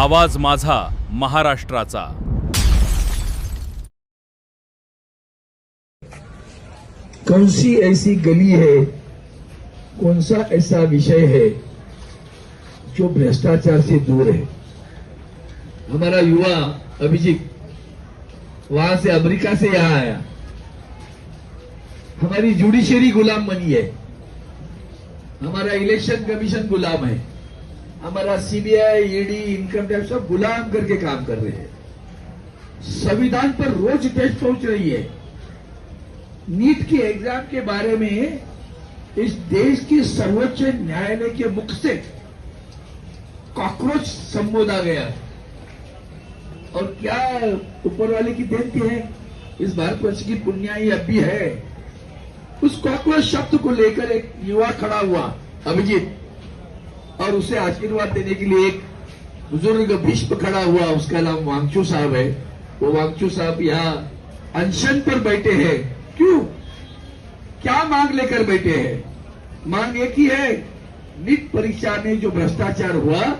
आवाज माझा महाराष्ट्राचा। कौन सी ऐसी गली है, कौन सा ऐसा विषय है जो भ्रष्टाचार से दूर है। हमारा युवा अभिजीत वहां से अमेरिका से यहां आया, हमारी जुडिशरी गुलाम बनी है, हमारा इलेक्शन कमीशन गुलाम है, हमारा सीबीआई ईडी इनकम टैक्स सब गुलाम करके काम कर रहे हैं। संविधान पर रोज टेस्ट पहुंच रही है। नीट के एग्जाम के बारे में इस देश के सर्वोच्च न्यायालय के मुख से कॉकरोच संबोधा गया। और क्या ऊपर वाले की देन है, इस भारतवर्ष की पुण्याई अब भी है। उस कॉकरोच शब्द को लेकर एक युवा खड़ा हुआ अभिजीत, और उसे आशीर्वाद देने के लिए एक बुजुर्ग भीष्म खड़ा हुआ, उसका नाम वांगचू साहब है। वो वांगचू साहब यहाँ अनशन पर बैठे हैं। क्यों, क्या मांग लेकर बैठे हैं? मांग एक ही है, नीट परीक्षा में जो भ्रष्टाचार हुआ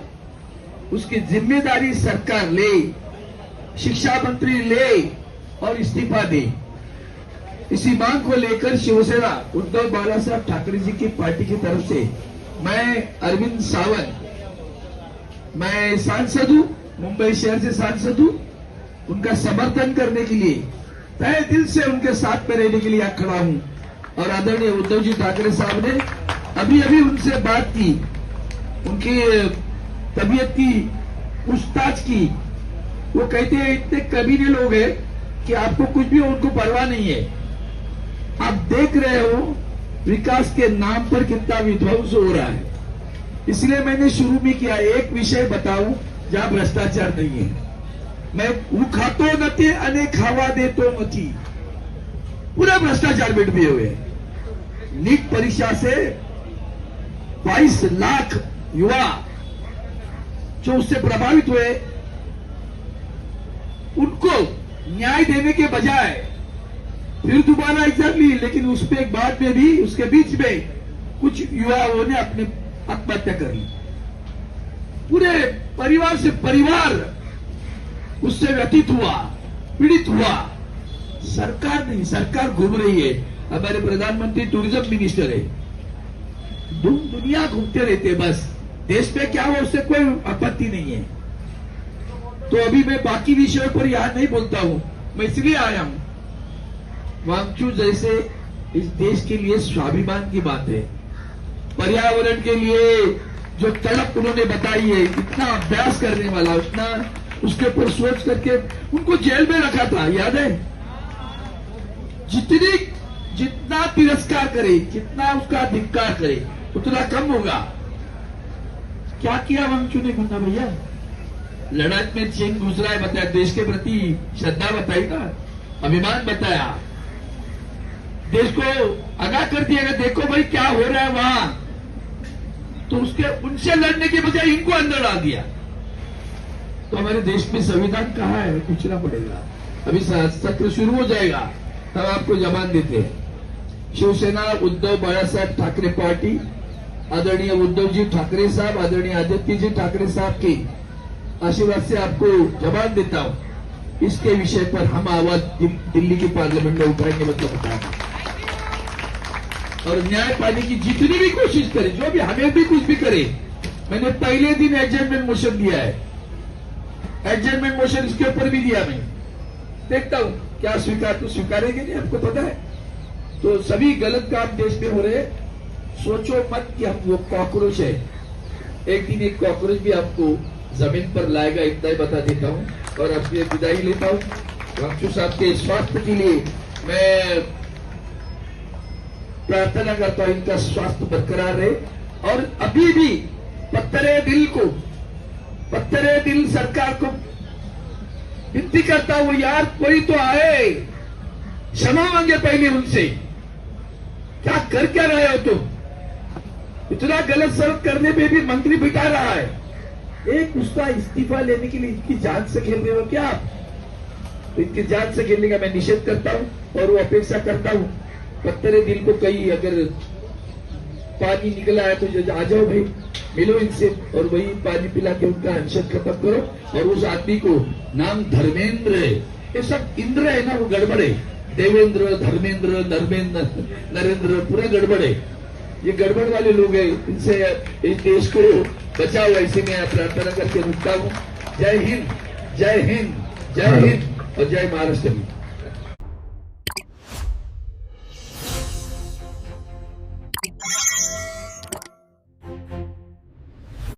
उसकी जिम्मेदारी सरकार ले, शिक्षा मंत्री ले और इस्तीफा दे। इसी मांग को लेकर शिवसेना उद्धव बालासाहेब ठाकरे जी की पार्टी की तरफ से मैं अरविंद सावंत, मैं सांसद हूं, मुंबई शहर से सांसद हूं, उनका समर्थन करने के लिए तहे दिल से उनके साथ में रहने के लिए खड़ा हूं। और आदरणीय उद्धव जी ठाकरे साहब ने अभी अभी उनसे बात की, उनकी तबीयत की पूछताछ की। वो कहते हैं इतने कमीने लोग हैं कि आपको कुछ भी उनको परवाह नहीं है। आप देख रहे हो विकास के नाम पर कितना विध्वंस हो रहा है। इसलिए मैंने शुरू में किया, एक विषय बताऊं जहां भ्रष्टाचार नहीं है। मैं वो खातो नती अने खावा देतो नथी, पूरा भ्रष्टाचार में डूबे हुए हैं। नीट परीक्षा से 22 लाख युवा जो उससे प्रभावित हुए, उनको न्याय देने के बजाय फिर दोबारा एग्जाम ली, लेकिन उसमें बाद में भी उसके बीच में कुछ युवाओं ने अपने आत्महत्या कर ली। पूरे परिवार से परिवार उससे व्यतीत हुआ, पीड़ित हुआ। सरकार नहीं, सरकार घूम रही है। हमारे प्रधानमंत्री टूरिज्म मिनिस्टर है, दुनिया घूमते रहते, बस देश में क्या हो उससे कोई आपत्ति नहीं है। तो अभी मैं बाकी विषयों पर यहां नहीं बोलता हूं, मैं इसलिए आया हूं। वांगचू जैसे इस देश के लिए स्वाभिमान की बात है, पर्यावरण के लिए जो तड़प उन्होंने बताई है, इतना अभ्यास करने वाला, उतना उसके ऊपर सोच करके उनको जेल में रखा था, याद है? जितना तिरस्कार करे, जितना उसका धिक्कार करे, उतना कम होगा। क्या किया वांगचू ने मुन्ना भैया? लड़ाई में चीन घुस रहा है बताया, देश के प्रति श्रद्धा बताई ना, अभिमान बताया, देश को आगाह कर दिया कि देखो भाई क्या हो रहा है वहां। तो उसके उनसे लड़ने के बजाय इनको अंदर डाल दिया। तो हमारे देश में संविधान कहाँ है, पूछना पड़ेगा। अभी सत्र शुरू हो जाएगा तब आपको जबान देते हैं। शिवसेना उद्धव बालासाहेब ठाकरे पार्टी, आदरणीय उद्धव जी ठाकरे साहब, आदरणीय आदित्य जी ठाकरे साहब के आशीर्वाद से आपको जबान देता हूं। इसके विषय पर हम आवाज दिल्ली की पार्लियामेंट में उठाएंगे, मतलब बताएंगे, और न्याय पाने की जितनी भी कोशिश करे, जो भी हमें भी कुछ भी करे। मैंने पहले दिन एडजर्नमेंट मोशन दिया है, एडजर्नमेंट मोशन इसके ऊपर भी दिया। मैं देखता हूं क्या स्वीकार, तो स्वीकारेंगे नहीं, आपको पता है। तो सभी गलत काम देश में हो रहे, सोचो मत कि हम वो कॉकरोच है। एक दिन एक कॉकरोच भी आपको जमीन पर लाएगा, इतना ही बता देता हूं और आपसे विदाई लेता हूं। वांगचू साहब के स्वास्थ्य के लिए मैं प्रार्थना करता हूं, इनका स्वास्थ्य बरकरार रहे। और अभी भी पत्थरे दिल सरकार को विनती करता हूं, यार कोई तो आए, क्षमा मांगे पहले उनसे। क्या कर क्या रहे हो तुम? इतना गलत सलत करने पे भी मंत्री बिठा रहा है। एक उसका इस्तीफा लेने के लिए इनकी जान से खेल रहे हो क्या आप? तो इनकी जान से खेलने का मैं निषेध करता हूं और वो अपेक्षा करता हूं, पत्थरे दिल को कहीं अगर पानी निकला है तो आ जाओ भाई, मिलो इनसे और वही पानी पिला के उनका अनशन खत्म करो। और उस आदमी को नाम धर्मेंद्र है, ये सब इंद्र है ना, वो गड़बड़ है। देवेंद्र, धर्मेंद्र, नरेंद्र, पूरा गड़बड़ है। ये गड़बड़ वाले लोग हैं, इनसे इस देश को बचाओ, ऐसे मैं प्रार्थना करके रुकता हूँ। जय हिंद, जय हिंद, जय हिंद और जय महाराष्ट्र।